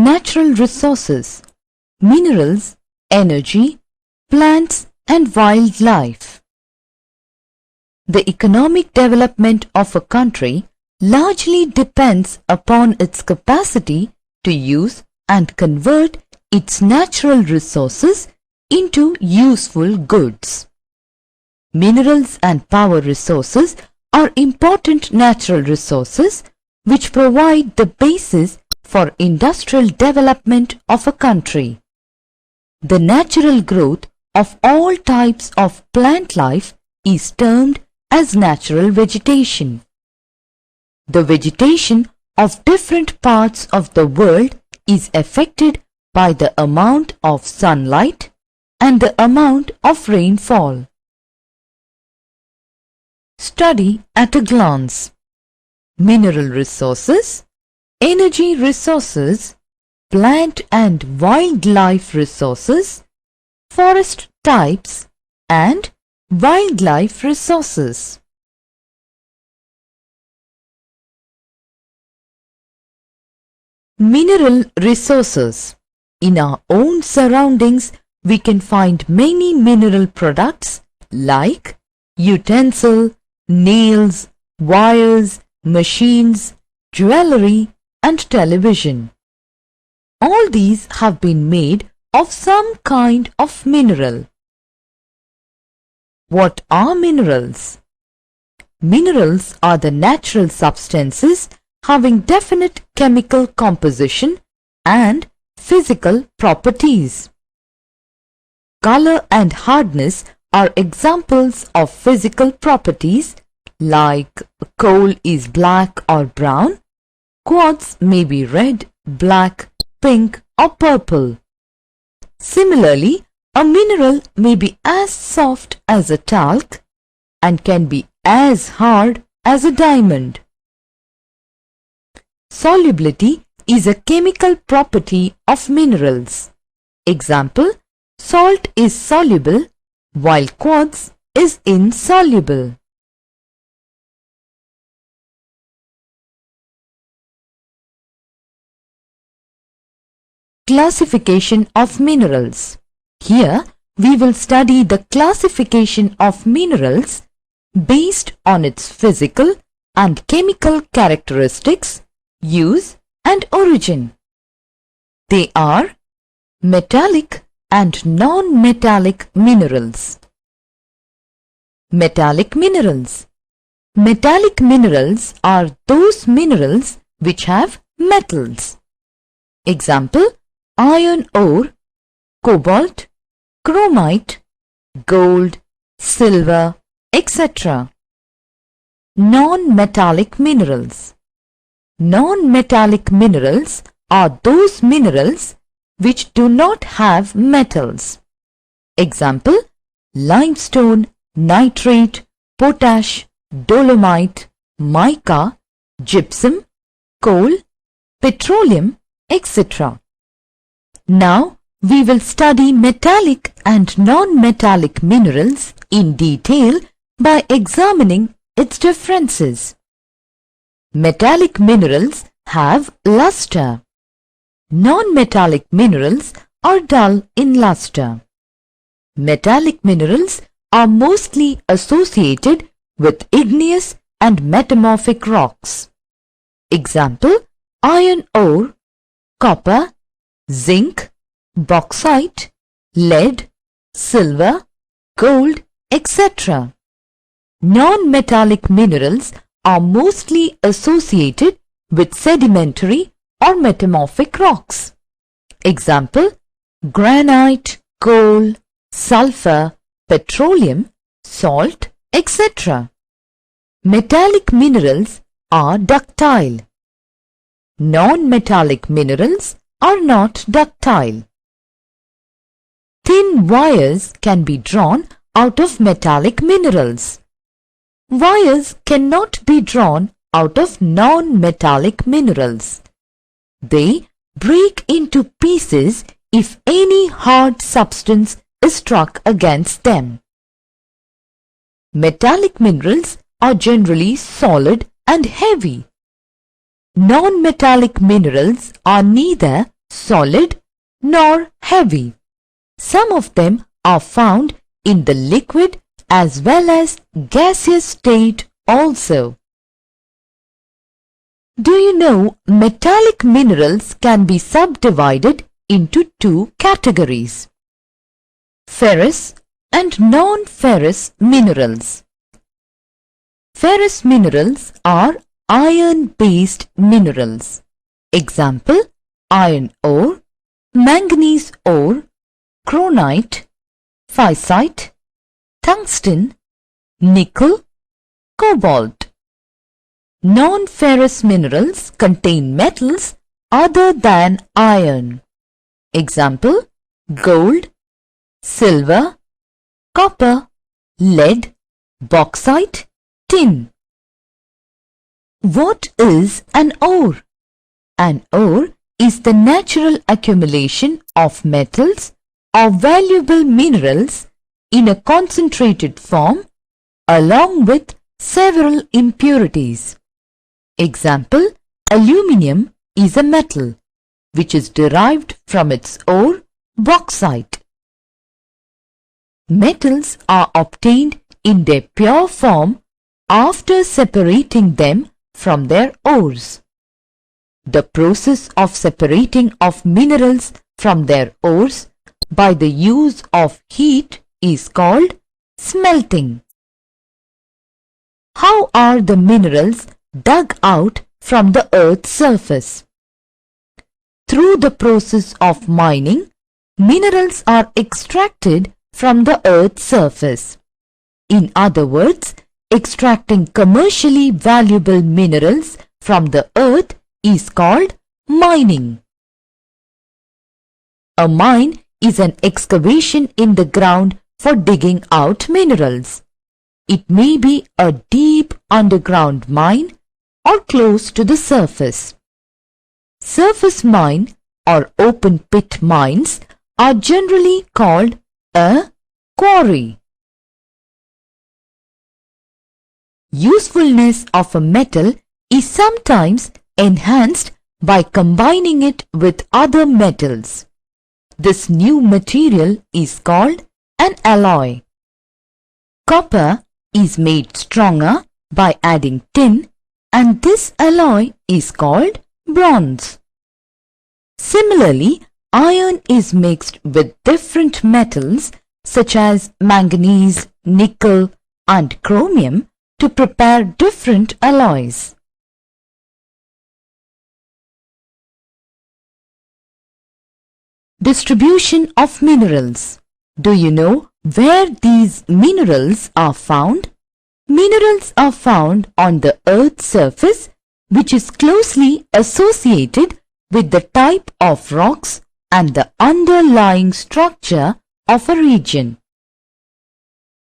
natural resources, minerals, energy, plants and wildlife. The economic development of a country largely depends upon its capacity to use and convert its natural resources into useful goods. Minerals and power resources are important natural resources which provide the basis for industrial development of a country. The natural growth of all types of plant life is termed as natural vegetation. The vegetation of different parts of the world is affected by the amount of sunlight and the amount of rainfall. Study at a glance: mineral resources, energy resources, plant and wildlife resources, forest types and wildlife resources. Mineral resources. In our own surroundings, we can find many mineral products like utensil, nails, wires, machines, jewelry and television. All these have been made of some kind of mineral. What are minerals? Minerals are the natural substances having definite chemical composition and physical properties. Color and hardness are examples of physical properties like coal is black or brown, quartz may be red, black, pink or purple. Similarly, a mineral may be as soft as a talc and can be as hard as a diamond. Solubility is a chemical property of minerals. Example, salt is soluble while quartz is insoluble. Classification of minerals. Here we will study the classification of minerals based on its physical and chemical characteristics, use and origin. They are metallic and non-metallic minerals. Metallic minerals. Metallic minerals are those minerals which have metals. Example, iron ore, cobalt, chromite, gold, silver, etc. Non-metallic minerals. Non-metallic minerals are those minerals which do not have metals. Example, limestone, nitrate, potash, dolomite, mica, gypsum, coal, petroleum, etc. Now we will study metallic and non-metallic minerals in detail by examining its differences. Metallic minerals have luster. Non-metallic minerals are dull in luster. Metallic minerals are mostly associated with igneous and metamorphic rocks. Example, iron ore, copper, zinc, bauxite, lead, silver, gold, etc. Non-metallic minerals are mostly associated with sedimentary or metamorphic rocks. Example, granite, coal, sulfur, petroleum, salt, etc. Metallic minerals are ductile. Non-metallic minerals are not ductile. Thin wires can be drawn out of metallic minerals. Wires cannot be drawn out of non-metallic minerals. They break into pieces if any hard substance is struck against them. Metallic minerals are generally solid and heavy. Non-metallic minerals are neither solid nor heavy. Some of them are found in the liquid as well as gaseous state also. Do you know metallic minerals can be subdivided into two categories: ferrous and non-ferrous minerals. Ferrous minerals are iron-based minerals. Example: iron ore, manganese ore, kronite, physite, tungsten, nickel, cobalt. Non-ferrous minerals contain metals other than iron. Example: gold, silver, copper, lead, bauxite, tin. What is an ore? An ore is the natural accumulation of metals or valuable minerals in a concentrated form along with several impurities. Example: aluminium is a metal which is derived from its ore, bauxite. Metals are obtained in their pure form after separating them from their ores. The process of separating of minerals from their ores by the use of heat is called smelting. How are the minerals dug out from the earth's surface? Through the process of mining, minerals are extracted from the earth's surface. In other words, extracting commercially valuable minerals from the earth is called mining. A mine is an excavation in the ground for digging out minerals. It may be a deep underground mine or close to the surface. Surface mine or open pit mines are generally called a quarry. Usefulness of a metal is sometimes enhanced by combining it with other metals. This new material is called an alloy. Copper is made stronger by adding tin, and this alloy is called bronze. Similarly, iron is mixed with different metals such as manganese, nickel, and chromium to prepare different alloys. Distribution of minerals. Do you know where these minerals are found? Minerals are found on the Earth's surface, which is closely associated with the type of rocks and the underlying structure of a region.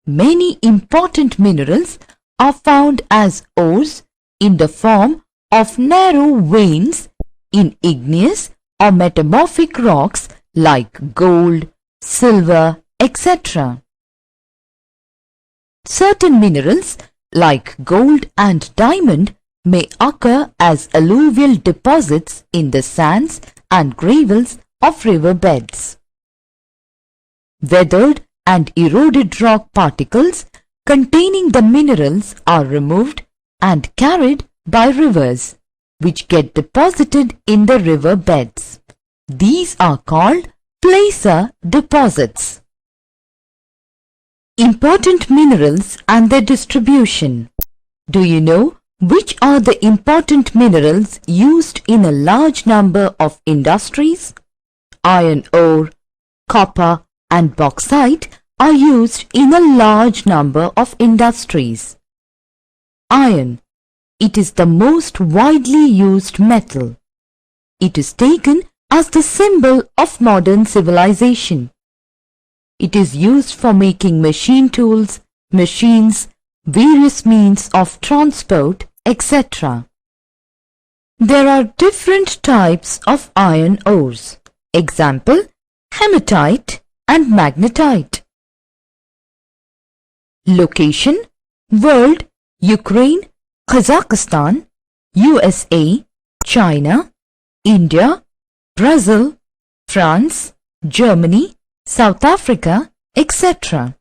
Many important minerals are found as ores in the form of narrow veins in igneous or metamorphic rocks like gold, silver, etc. Certain minerals like gold and diamond may occur as alluvial deposits in the sands and gravels of river beds. Weathered and eroded rock particles containing the minerals are removed and carried by rivers, which get deposited in the river beds. These are called placer deposits. Important minerals and their distribution. Do you know which are the important minerals used in a large number of industries? Iron ore, copper, and bauxite are used in a large number of industries. Iron. It is the most widely used metal. It is taken as the symbol of modern civilization. It is used for making machine tools, machines, various means of transport, etc. There are different types of iron ores. Example: hematite and magnetite. Location: World, Ukraine, Kazakhstan, USA, China, India, Brazil, France, Germany, South Africa, etc.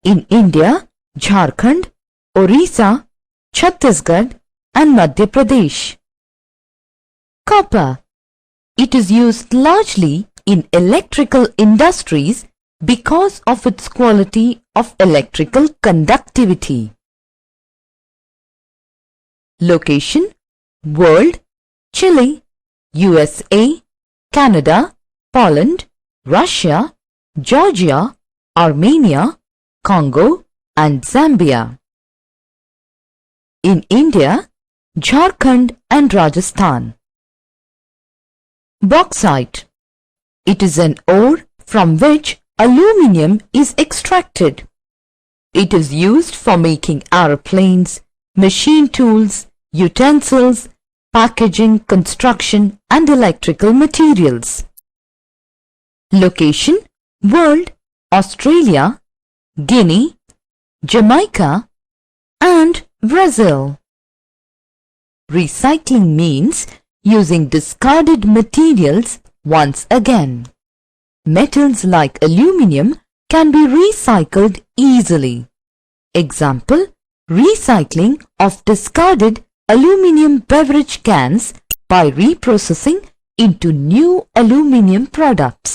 In India, Jharkhand, Orissa, Chhattisgarh and Madhya Pradesh. Copper. It is used largely in electrical industries because of its quality of electrical conductivity. Location: World, Chile, USA, Canada, Poland, Russia, Georgia, Armenia, Congo and Zambia. In India, Jharkhand and Rajasthan. Bauxite. It is an ore from which aluminium is extracted. It is used for making aeroplanes, machine tools, utensils, packaging, construction and electrical materials. Location: World, Australia, Guinea, Jamaica and Brazil. Recycling means using discarded materials once again. Metals like aluminium can be recycled easily. Example: recycling of discarded aluminium beverage cans by reprocessing into new aluminium products.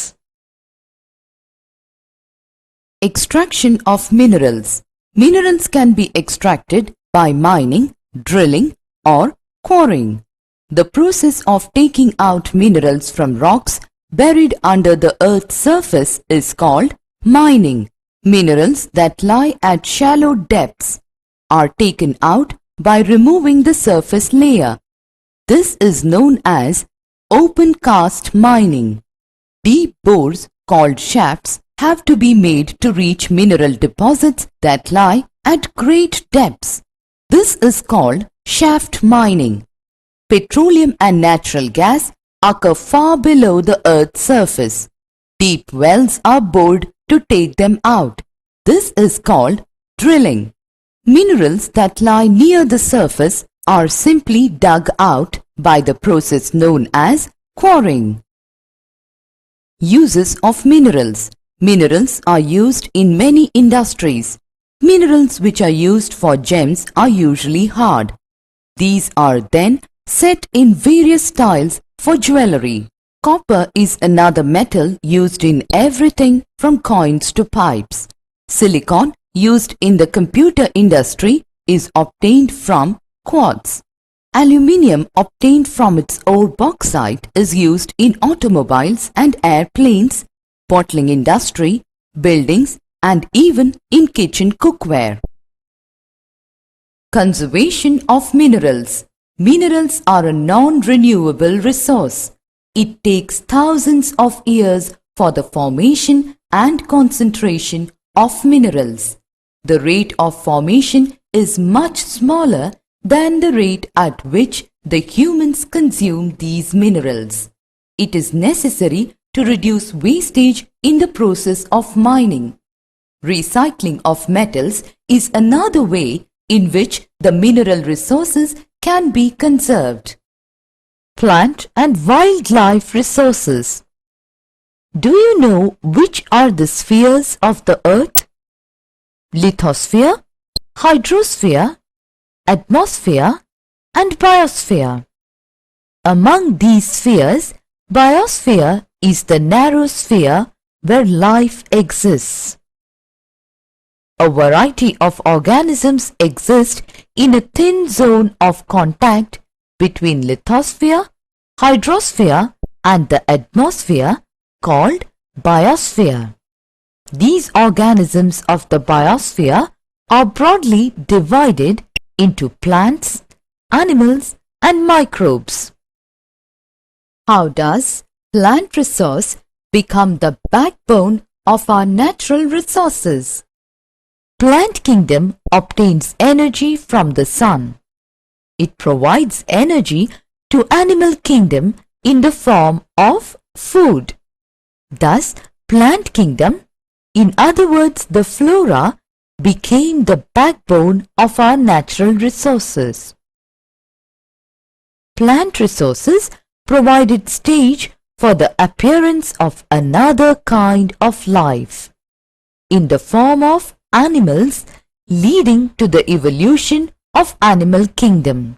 Extraction of minerals. Minerals can be extracted by mining, drilling or quarrying. The process of taking out minerals from rocks buried under the earth's surface is called mining. Minerals that lie at shallow depths are taken out by removing the surface layer. This is known as open cast mining. Deep bores called shafts have to be made to reach mineral deposits that lie at great depths. This is called shaft mining. Petroleum and natural gas occur far below the earth's surface. Deep wells are bored to take them out. This is called drilling. Minerals that lie near the surface are simply dug out by the process known as quarrying. Uses of minerals. Minerals are used in many industries. Minerals which are used for gems are usually hard. These are then set in various styles for jewelry. Copper is another metal used in everything from coins to pipes. Silicon used in the computer industry is obtained from quartz. Aluminium obtained from its ore bauxite is used in automobiles and airplanes, bottling industry, buildings and even in kitchen cookware. Conservation of minerals. Minerals are a non-renewable resource. It takes thousands of years for the formation and concentration of minerals. The rate of formation is much smaller than the rate at which the humans consume these minerals. It is necessary to reduce wastage in the process of mining. Recycling of metals is another way in which the mineral resources can be conserved. Plant and wildlife resources. Do you know which are the spheres of the earth? Lithosphere, hydrosphere, atmosphere and biosphere. Among these spheres, biosphere is the narrow sphere where life exists. A variety of organisms exist in a thin zone of contact between lithosphere, hydrosphere and the atmosphere called biosphere. These organisms of the biosphere are broadly divided into plants, animals and microbes. How does plant resource become the backbone of our natural resources? Plant kingdom obtains energy from the sun. It provides energy to animal kingdom in the form of food. Thus, plant kingdom, in other words the flora, became the backbone of our natural resources. Plant resources provided stage for the appearance of another kind of life, in the form of animals, leading to the evolution of animal kingdom.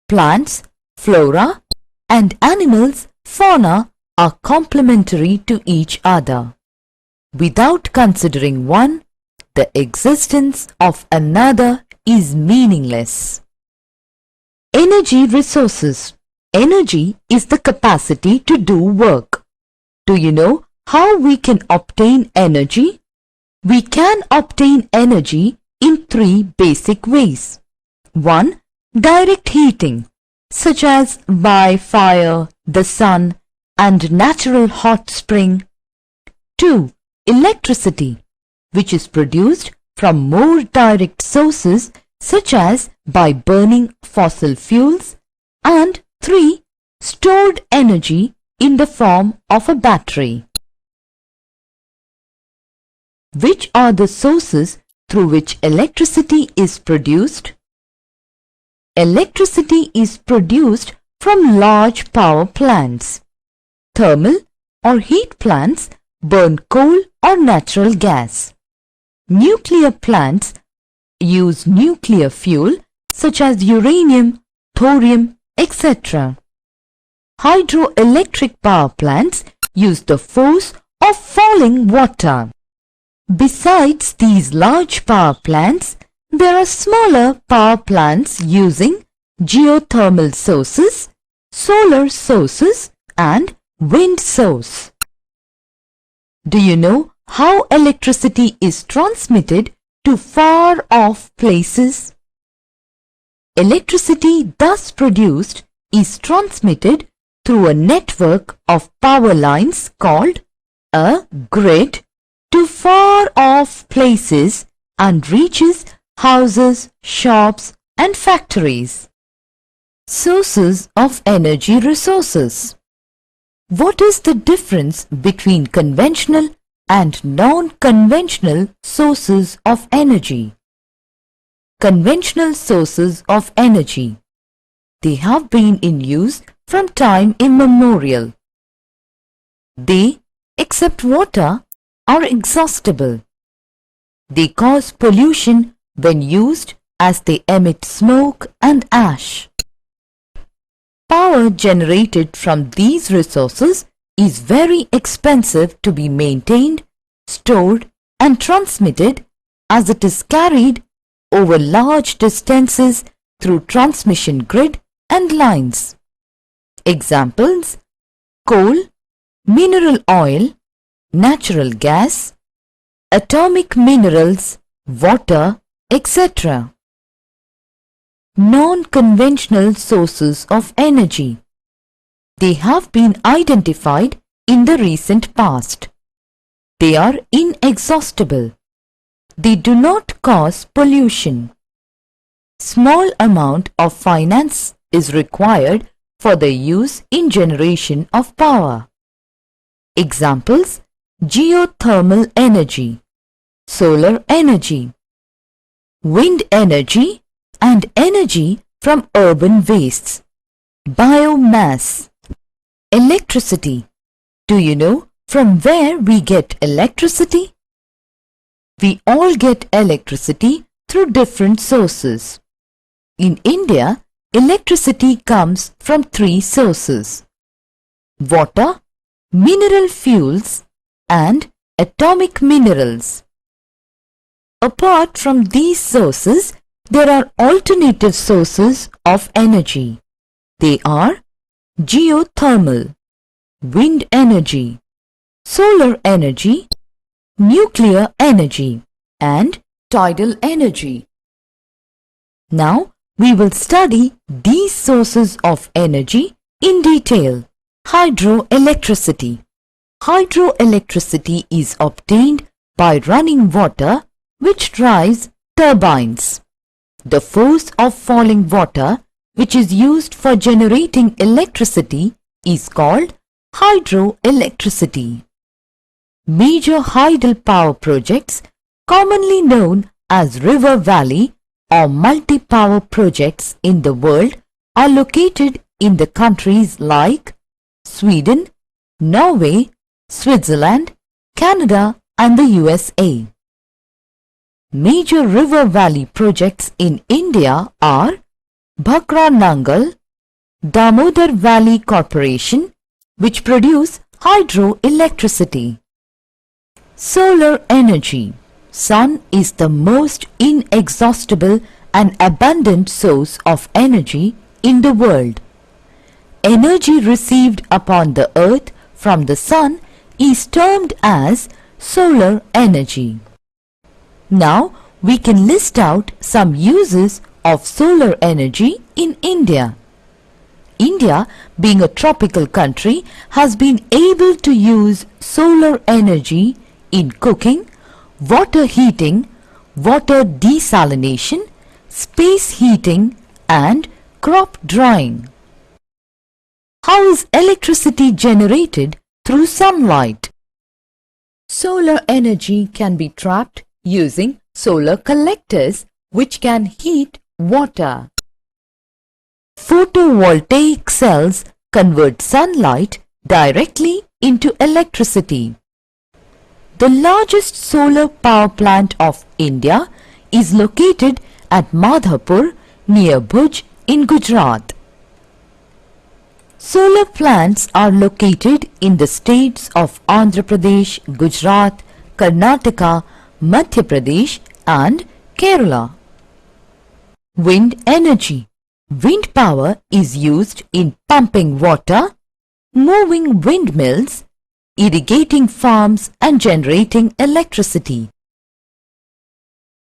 Plants, flora, and animals, fauna, are complementary to each other. Without considering one, the existence of another is meaningless. Energy resources. Energy is the capacity to do work. Do you know how we can obtain energy? We can obtain energy in three basic ways. 1. Direct heating, such as by fire, the sun, and natural hot spring. 2. Electricity, which is produced from more direct sources such as by burning fossil fuels. And 3. Stored energy in the form of a battery. Which are the sources through which electricity is produced? Electricity is produced from large power plants. Thermal or heat plants burn coal or natural gas. Nuclear plants use nuclear fuel such as uranium, thorium, etc. Hydroelectric power plants use the force of falling water. Besides these large power plants, there are smaller power plants using geothermal sources, solar sources, and wind source. Do you know how electricity is transmitted to far-off places? Electricity thus produced is transmitted through a network of power lines called a grid to far-off places and reaches houses, shops, and factories. Sources of energy resources. What is the difference between conventional and non-conventional sources of energy? Conventional sources of energy. They have been in use from time immemorial. They, except water, are exhaustible. They cause pollution when used as they emit smoke and ash. Power generated from these resources is very expensive to be maintained, stored, and transmitted, as it is carried over large distances through transmission grid and lines. Examples: coal, mineral oil, natural gas, atomic minerals, water, etc. Non-conventional sources of energy. They have been identified in the recent past. They are inexhaustible. They do not cause pollution. Small amount of finance is required for their use in generation of power. Examples: geothermal energy, solar energy, wind energy, and energy from urban wastes, biomass. Electricity. Do you know from where we get electricity? We all get electricity through different sources. In India, electricity comes from three sources: water, mineral fuels, and atomic minerals. Apart from these sources, there are alternative sources of energy. They are geothermal, wind energy, solar energy, nuclear energy, and tidal energy. Now, we will study these sources of energy in detail. Hydroelectricity. Hydroelectricity is obtained by running water which drives turbines. The force of falling water, which is used for generating electricity, is called hydroelectricity. Major hydel power projects, commonly known as river valley or multi-power projects in the world, are located in the countries like Sweden, Norway, Switzerland, Canada and the USA. Major river valley projects in India are Bhakra Nangal, Damodar Valley Corporation, which produce hydroelectricity. Solar energy. Sun is the most inexhaustible and abundant source of energy in the world. Energy received upon the earth from the sun is termed as solar energy. Now we can list out some uses of solar energy in India. India, being a tropical country, has been able to use solar energy in cooking, water heating, water desalination, space heating and crop drying. How is electricity generated through sunlight? Solar energy can be trapped using solar collectors which can heat water. Photovoltaic cells convert sunlight directly into electricity. The largest solar power plant of India is located at Madhapur near Bhuj in Gujarat. Solar plants are located in the states of Andhra Pradesh, Gujarat, Karnataka, Madhya Pradesh and Kerala. Wind energy. Wind power is used in pumping water, moving windmills, irrigating farms and generating electricity.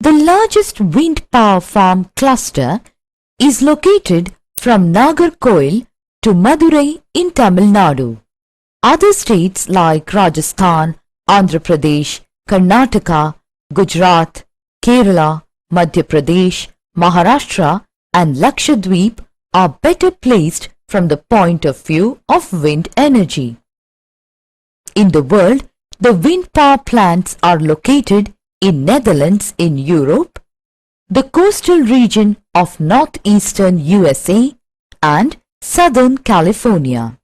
The largest wind power farm cluster is located from Nagarkoil to Madurai in Tamil Nadu. Other states like Rajasthan, Andhra Pradesh, Karnataka, Gujarat, Kerala, Madhya Pradesh, Maharashtra and Lakshadweep are better placed from the point of view of wind energy. In the world, the wind power plants are located in Netherlands in Europe, the coastal region of northeastern USA and Southern California.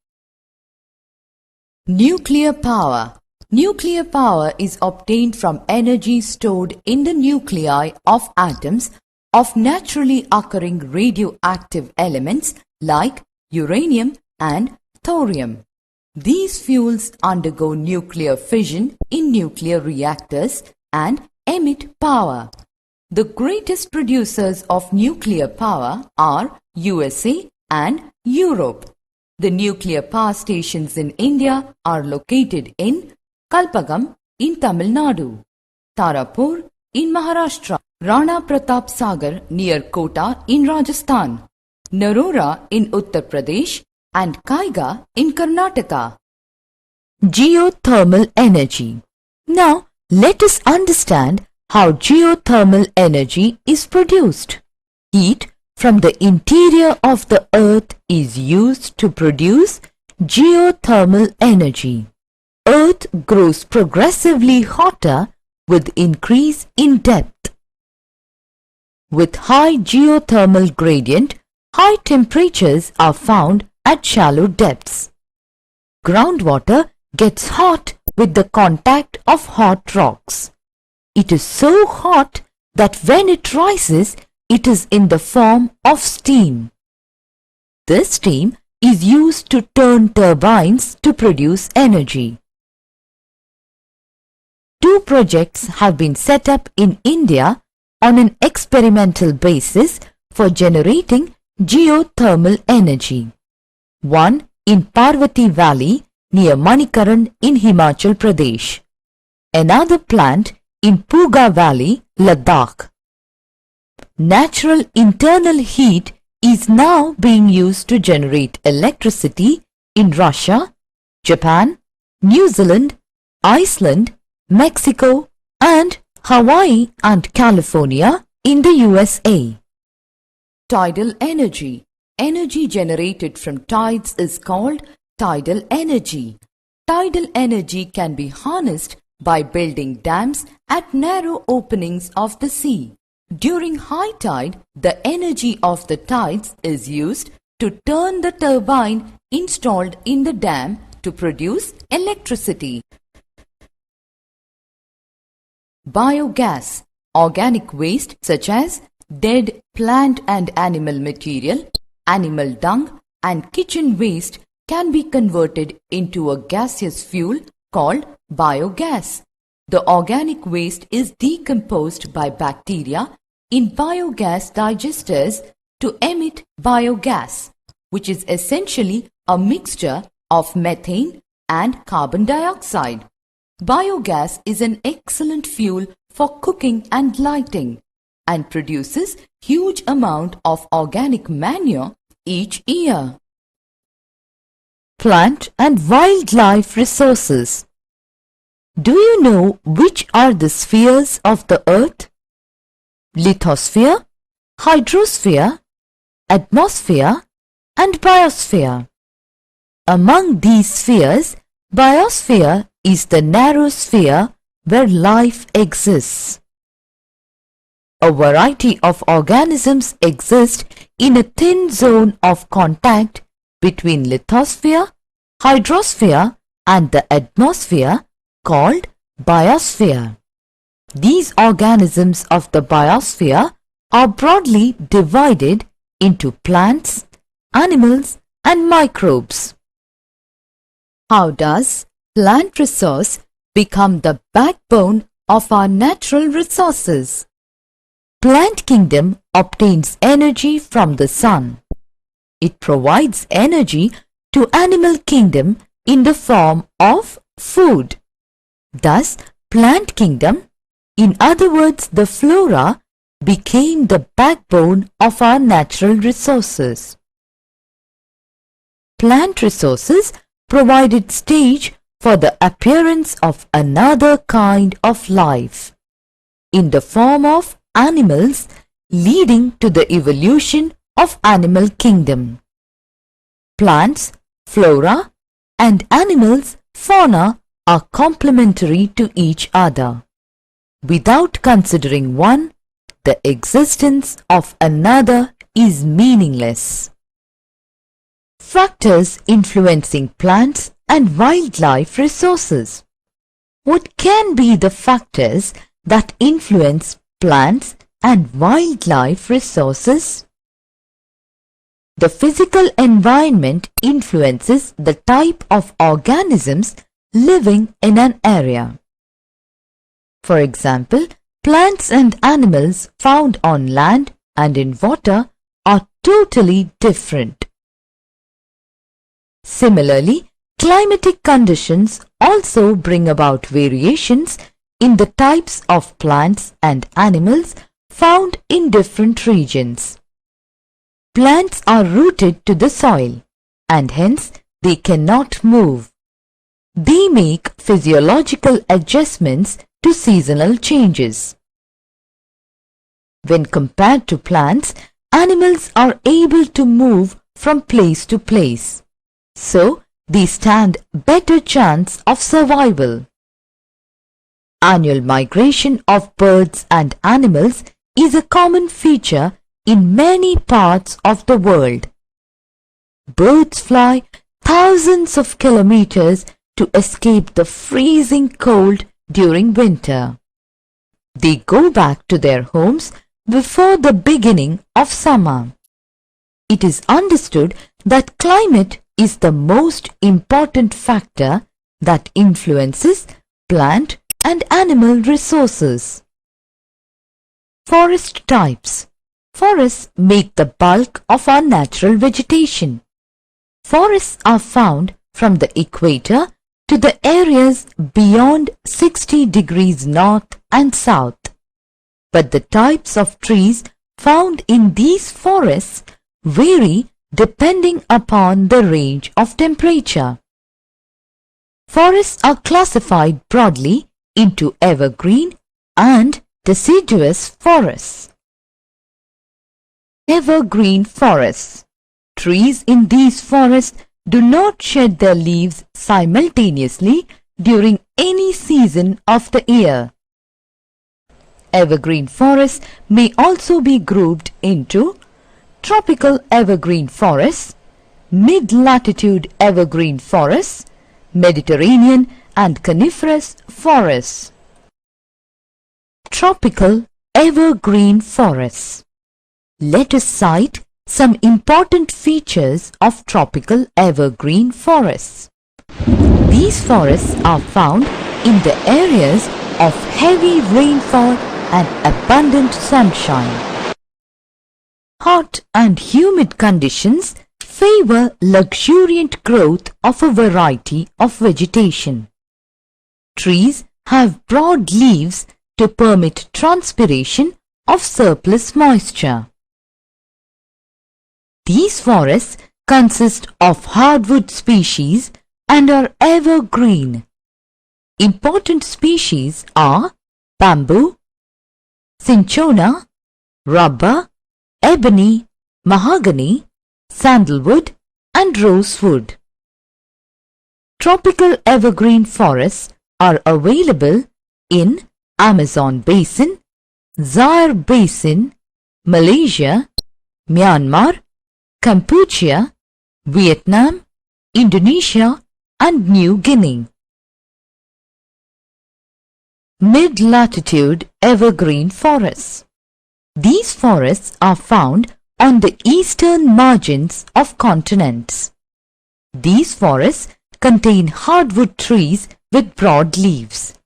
Nuclear power. Nuclear power is obtained from energy stored in the nuclei of atoms of naturally occurring radioactive elements like uranium and thorium. These fuels undergo nuclear fission in nuclear reactors and emit power. The greatest producers of nuclear power are USA and Europe. The nuclear power stations in India are located in Kalpagam in Tamil Nadu, Tarapur in Maharashtra, Rana Pratap Sagar near Kota in Rajasthan, Narora in Uttar Pradesh and Kaiga in Karnataka. Geothermal energy. Now let us understand how geothermal energy is produced. Heat from the interior of the earth is used to produce geothermal energy. Earth grows progressively hotter with increase in depth. With high geothermal gradient, high temperatures are found at shallow depths. Groundwater gets hot with the contact of hot rocks. It is so hot that when it rises, it is in the form of steam. This steam is used to turn turbines to produce energy. Two projects have been set up in India on an experimental basis for generating geothermal energy. One in Parvati Valley near Manikaran in Himachal Pradesh. Another plant in Puga Valley, Ladakh. Natural internal heat is now being used to generate electricity in Russia, Japan, New Zealand, Iceland, Mexico and Hawaii and California in the USA. Tidal energy. Energy generated from tides is called tidal energy. Tidal energy can be harnessed by building dams at narrow openings of the sea. During high tide, the energy of the tides is used to turn the turbine installed in the dam to produce electricity. Biogas, organic waste such as dead plant and animal material, animal dung and kitchen waste can be converted into a gaseous fuel called biogas. The organic waste is decomposed by bacteria in biogas digesters to emit biogas, which is essentially a mixture of methane and carbon dioxide. Biogas is an excellent fuel for cooking and lighting and produces huge amount of organic manure each year. Plant and wildlife resources. Do you know which are the spheres of the earth? Lithosphere, hydrosphere, atmosphere and biosphere. Among these spheres, biosphere is the narrow sphere where life exists. A variety of organisms exist in a thin zone of contact between lithosphere, hydrosphere and the atmosphere called biosphere. These organisms of the biosphere are broadly divided into plants, animals and microbes. How does plant resource become the backbone of our natural resources? Plant kingdom obtains energy from the sun. It provides energy to animal kingdom in the form of food. Thus, plant kingdom, in other words the flora, became the backbone of our natural resources. Plant resources provided stage for the appearance of another kind of life, in the form of animals, leading to the evolution of animal kingdom. Plants, flora and animals, fauna are complementary to each other. Without considering one, the existence of another is meaningless. Factors influencing plants and wildlife resources. What can be the factors that influence plants and wildlife resources? The physical environment influences the type of organisms living in an area. For example, plants and animals found on land and in water are totally different. Similarly, climatic conditions also bring about variations in the types of plants and animals found in different regions. Plants are rooted to the soil and hence they cannot move. They make physiological adjustments to seasonal changes. When compared to plants, animals are able to move from place to place, so they stand better chance of survival. Annual migration of birds and animals is a common feature in many parts of the world. Birds fly thousands of kilometers to escape the freezing cold during winter. They go back to their homes before the beginning of summer. It is understood that climate is the most important factor that influences plant and animal resources. Forest types. Forests make the bulk of our natural vegetation. Forests are found from the equator to the areas beyond 60 degrees north and south. But the types of trees found in these forests vary depending upon the range of temperature. Forests are classified broadly into evergreen and deciduous forests. Evergreen forests. Trees in these forests do not shed their leaves simultaneously during any season of the year. Evergreen forests may also be grouped into tropical evergreen forests, mid-latitude evergreen forests, Mediterranean and coniferous forests. Tropical evergreen forests. Let us cite some important features of tropical evergreen forests. These forests are found in the areas of heavy rainfall and abundant sunshine. Hot and humid conditions favor luxuriant growth of a variety of vegetation. Trees have broad leaves to permit transpiration of surplus moisture. These forests consist of hardwood species and are evergreen. Important species are bamboo, cinchona, rubber, ebony, mahogany, sandalwood and rosewood. Tropical evergreen forests are available in Amazon Basin, Zaire Basin, Malaysia, Myanmar, Cambodia, Vietnam, Indonesia and New Guinea. Mid-latitude evergreen forests. These forests are found on the eastern margins of continents. These forests contain hardwood trees with broad leaves.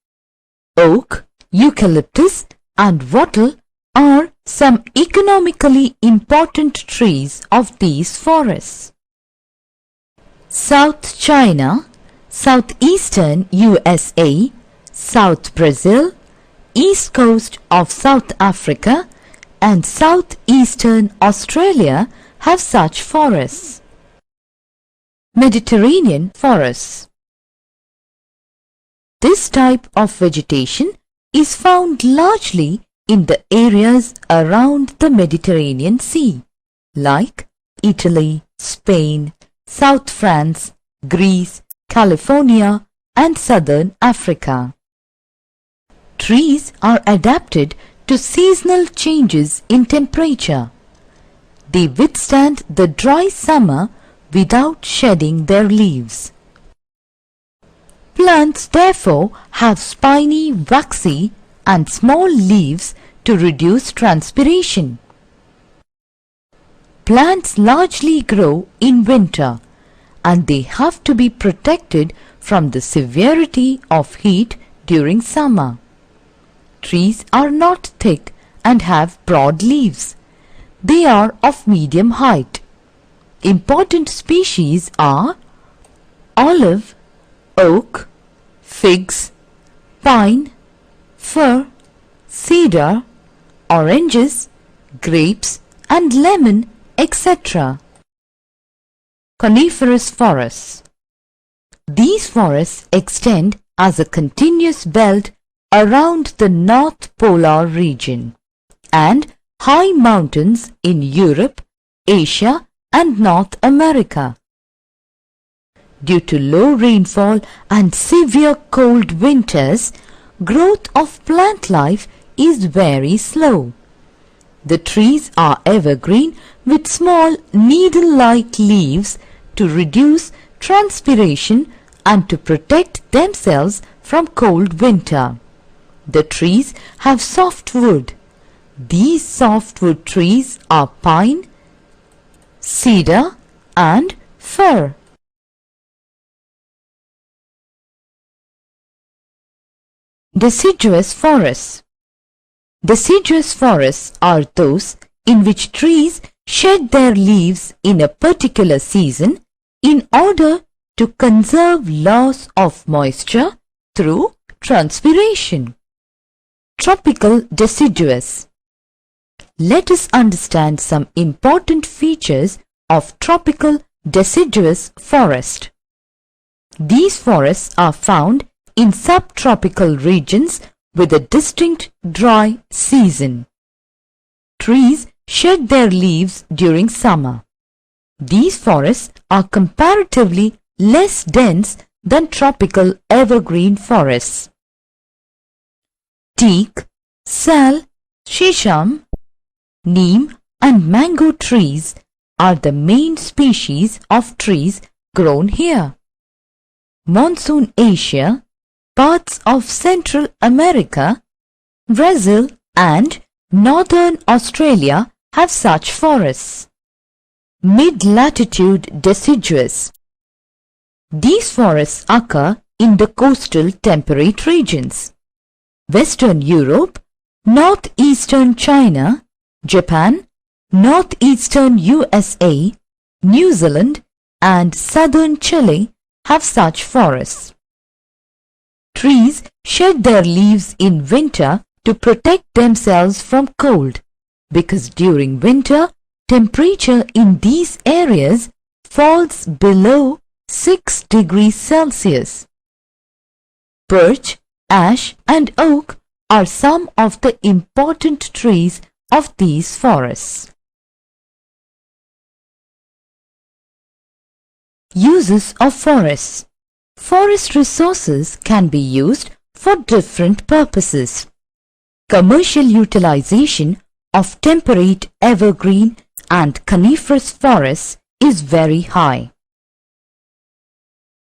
Oak, eucalyptus and wattle are some economically important trees of these forests. South China, southeastern USA, South Brazil, east coast of South Africa and southeastern Australia have such forests. Mediterranean forests. This type of vegetation is found largely in the areas around the Mediterranean Sea, like Italy, Spain, South France, Greece, California and southern Africa. Trees are adapted to seasonal changes in temperature. They withstand the dry summer without shedding their leaves. Plants therefore have spiny, waxy and small leaves to reduce transpiration. Plants largely grow in winter and they have to be protected from the severity of heat during summer. Trees are not thick and have broad leaves. They are of medium height. Important species are olive, oak, figs, pine, fir, cedar, oranges, grapes and lemon, etc. Coniferous forests. These forests extend as a continuous belt around the North Polar region and high mountains in Europe, Asia and North America. Due to low rainfall and severe cold winters, growth of plant life is very slow. The trees are evergreen with small needle-like leaves to reduce transpiration and to protect themselves from cold winter. The trees have soft wood. These softwood trees are pine, cedar and fir. Deciduous forests. Deciduous forests are those in which trees shed their leaves in a particular season in order to conserve loss of moisture through transpiration. Tropical deciduous. Let us understand some important features of tropical deciduous forest. These forests are found in subtropical regions with a distinct dry season. Trees shed their leaves during summer. These forests are comparatively less dense than tropical evergreen forests. Teak, sal, shisham, neem and mango trees are the main species of trees grown here. Monsoon Asia, parts of Central America, Brazil and Northern Australia have such forests. Mid-latitude deciduous. These forests occur in the coastal temperate regions. Western Europe, northeastern China, Japan, northeastern USA, New Zealand and southern Chile have such forests. Trees shed their leaves in winter to protect themselves from cold, because during winter, temperature in these areas falls below 6 degrees Celsius. Birch, ash and oak are some of the important trees of these forests. Uses of forests. Forest resources can be used for different purposes. Commercial utilization of temperate evergreen and coniferous forests is very high.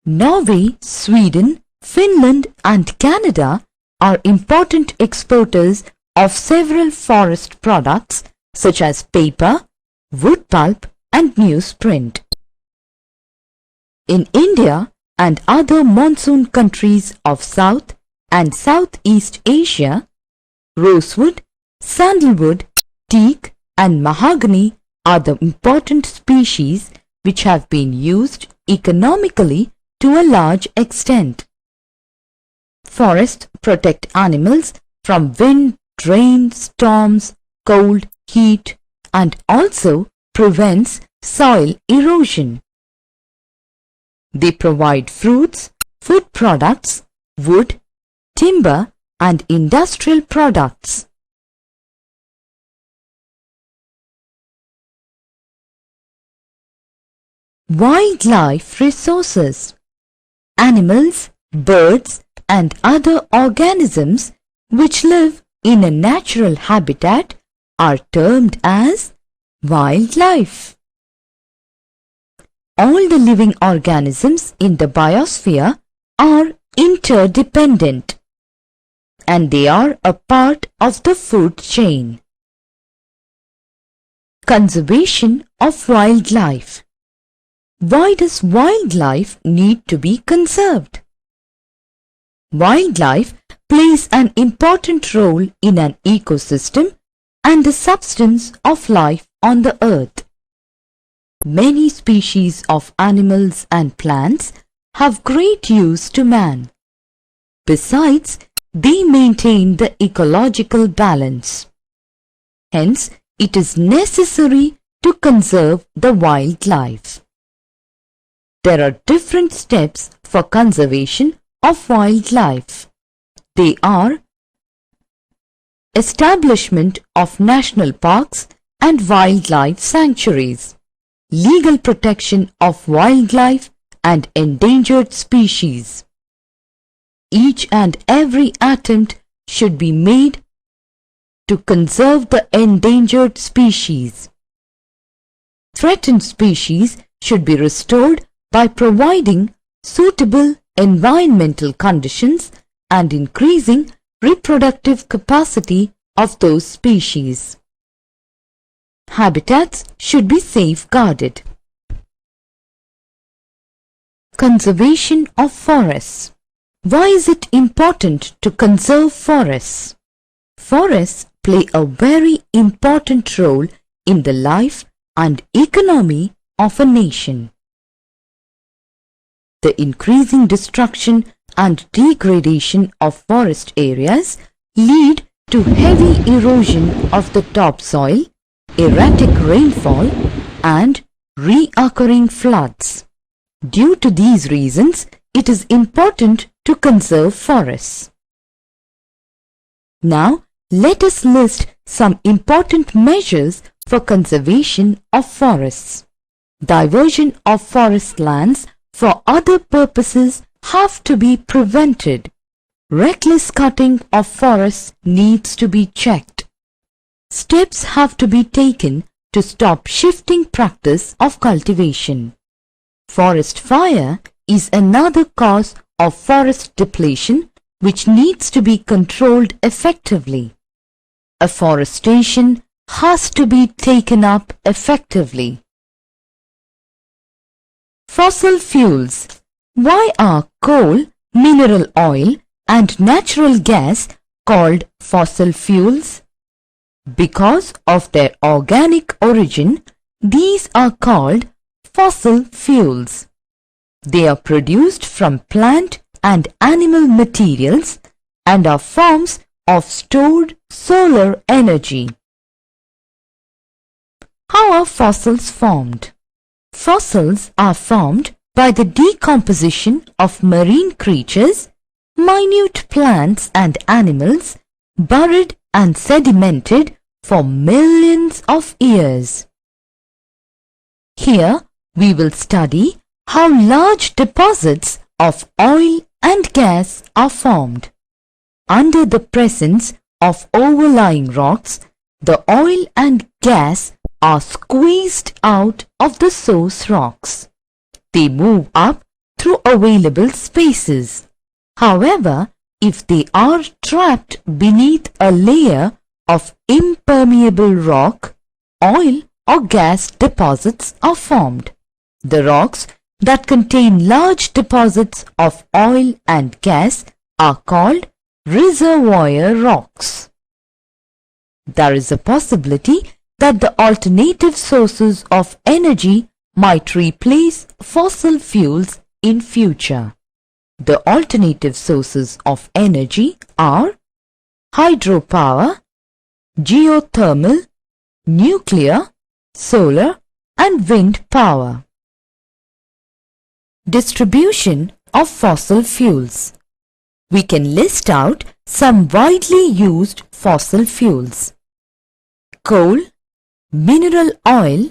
Norway, Sweden, Finland and Canada are important exporters of several forest products such as paper, wood pulp and newsprint. In India and other monsoon countries of South and Southeast Asia, rosewood, sandalwood, teak and mahogany are the important species which have been used economically to a large extent. Forests protect animals from wind, rain, storms, cold, heat and also prevents soil erosion. They provide fruits, food products, wood, timber and industrial products. Wildlife resources. Animals, birds and other organisms which live in a natural habitat are termed as wildlife. All the living organisms in the biosphere are interdependent and they are a part of the food chain. Conservation of wildlife. Why does wildlife need to be conserved? Wildlife plays an important role in an ecosystem and the substance of life on the earth. Many species of animals and plants have great use to man. Besides, they maintain the ecological balance. Hence, it is necessary to conserve the wildlife. There are different steps for conservation of wildlife. They are establishment of national parks and wildlife sanctuaries, legal protection of wildlife and endangered species. Each and every attempt should be made to conserve the endangered species. Threatened species should be restored by providing suitable environmental conditions and increasing reproductive capacity of those species. Habitats should be safeguarded. Conservation of forests. Why is it important to conserve forests? Forests play a very important role in the life and economy of a nation. The increasing destruction and degradation of forest areas lead to heavy erosion of the topsoil, erratic rainfall and reoccurring floods. Due to these reasons, it is important to conserve forests. Now, let us list some important measures for conservation of forests. Diversion of forest lands for other purposes have to be prevented. Reckless cutting of forests needs to be checked. Steps have to be taken to stop shifting practice of cultivation. Forest fire is another cause of forest depletion which needs to be controlled effectively. Afforestation has to be taken up effectively. Fossil fuels. Why are coal, mineral oil and natural gas called fossil fuels? Because of their organic origin, these are called fossil fuels. They are produced from plant and animal materials and are forms of stored solar energy. How are fossils formed? Fossils are formed by the decomposition of marine creatures, minute plants and animals buried and sedimented for millions of years. Here we will study how large deposits of oil and gas are formed. Under the presence of overlying rocks, the oil and gas are squeezed out of the source rocks. They move up through available spaces. However, if they are trapped beneath a layer of impermeable rock, oil or gas deposits are formed. The rocks that contain large deposits of oil and gas are called reservoir rocks. There is a possibility that the alternative sources of energy might replace fossil fuels in future. The alternative sources of energy are hydropower, geothermal, nuclear, solar and wind power. Distribution of fossil fuels. We can list out some widely used fossil fuels: coal, mineral oil,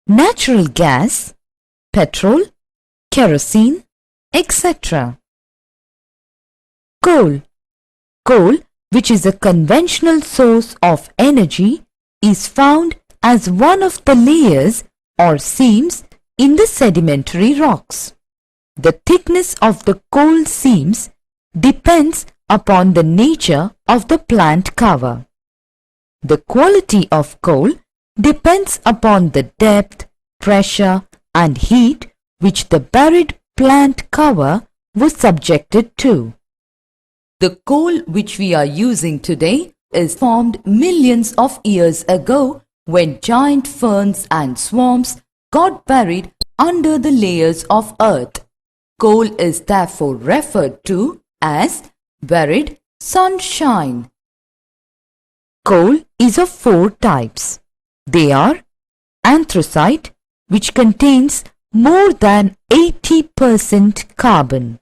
natural gas, petrol, kerosene, etc. Coal. Coal, which is a conventional source of energy, is found as one of the layers or seams in the sedimentary rocks. The thickness of the coal seams depends upon the nature of the plant cover. The quality of coal depends upon the depth, pressure and heat which the buried plant cover was subjected to. The coal which we are using today is formed millions of years ago when giant ferns and swamps got buried under the layers of earth. Coal is therefore referred to as buried sunshine. Coal is of 4 types. They are anthracite, which contains more than 80% carbon.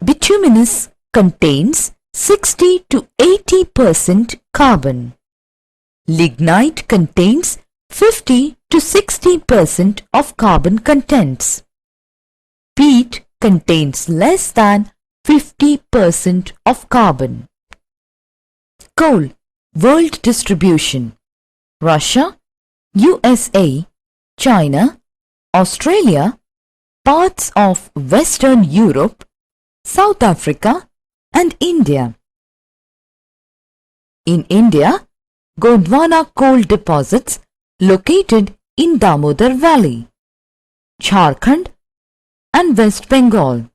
Bituminous contains 60 to 80% carbon. Lignite contains 50 to 60% of carbon contents. Peat contains less than 50% of carbon. Coal, world distribution: Russia, USA, China, Australia, parts of Western Europe, South Africa and India. In India, Gondwana coal deposits located in Damodar Valley, Jharkhand and West Bengal.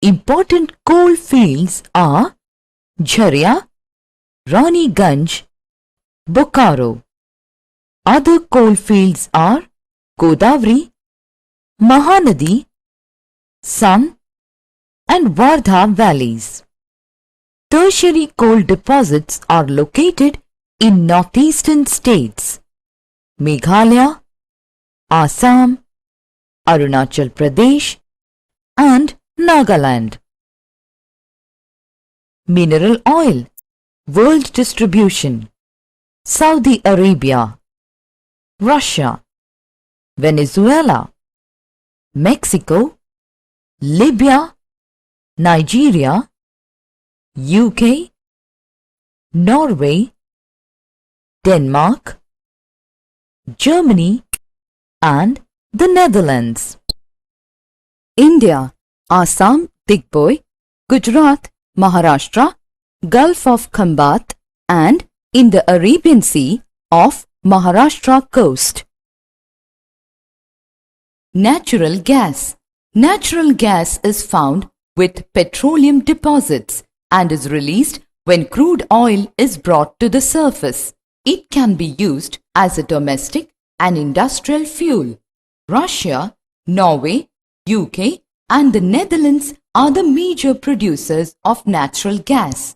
Important coal fields are Jharia, Raniganj, Bokaro. Other coal fields are Godavari, Mahanadi, Son and Wardha valleys. Tertiary coal deposits are located in northeastern states: Meghalaya, Assam, Arunachal Pradesh and Nagaland. Mineral oil, world distribution: Saudi Arabia, Russia, Venezuela, Mexico, Libya, Nigeria, UK, Norway, Denmark, Germany, and the Netherlands. India, Assam, Digboi, Gujarat, Maharashtra, Gulf of Khambat, and in the Arabian Sea of Maharashtra coast. Natural gas. Natural gas is found with petroleum deposits and is released when crude oil is brought to the surface. It can be used as a domestic and industrial fuel. Russia, Norway, UK, and the Netherlands are the major producers of natural gas.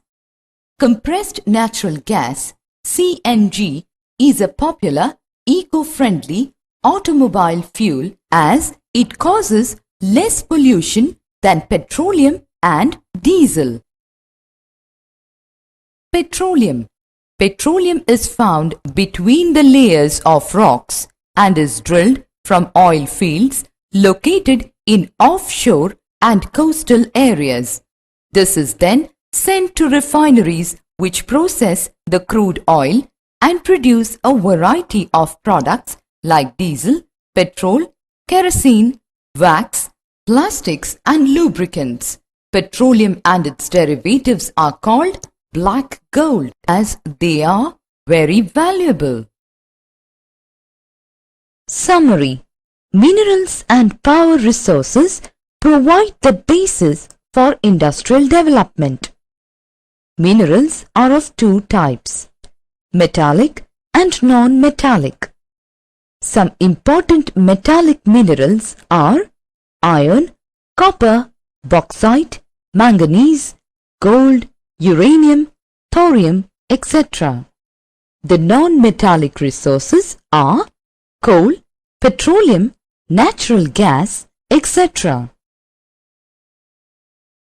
Compressed natural gas, CNG, is a popular, eco-friendly automobile fuel as it causes less pollution than petroleum and diesel. Petroleum. Petroleum is found between the layers of rocks and is drilled from oil fields located in offshore and coastal areas. This is then sent to refineries which process the crude oil and produce a variety of products like diesel, petrol, kerosene, wax, plastics and lubricants. Petroleum and its derivatives are called black gold as they are very valuable. Summary. Minerals and power resources provide the basis for industrial development. Minerals are of two types, metallic and non-metallic. Some important metallic minerals are iron, copper, bauxite, manganese, gold, uranium, thorium, etc. The non-metallic resources are coal, petroleum, natural gas, etc.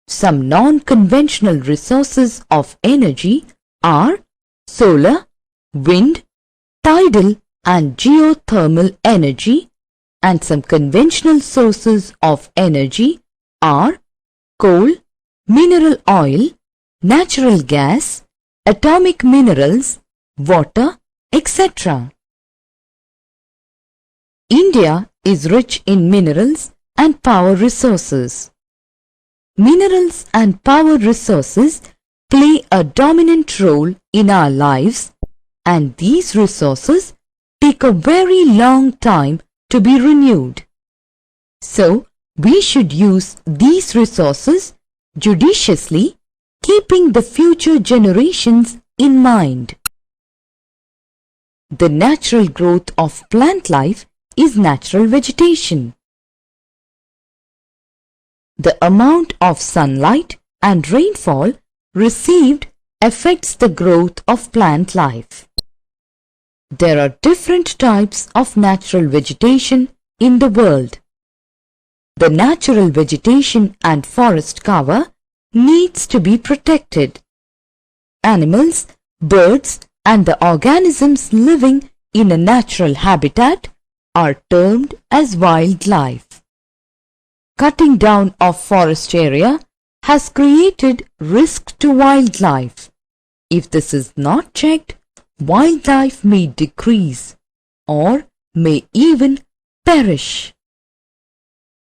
Some non-conventional resources of energy are solar, wind, tidal and geothermal energy, and some conventional sources of energy are coal, mineral oil, natural gas, atomic minerals, water, etc. India is rich in minerals and power resources. Minerals and power resources play a dominant role in our lives, and these resources take a very long time to be renewed. So, we should use these resources judiciously, keeping the future generations in mind. The natural growth of plant life is natural vegetation. The amount of sunlight and rainfall received affects the growth of plant life. There are different types of natural vegetation in the world. The natural vegetation and forest cover needs to be protected. Animals, birds, and the organisms living in a natural habitat are termed as wildlife. Cutting down of forest area has created risk to wildlife. If this is not checked, wildlife may decrease or may even perish.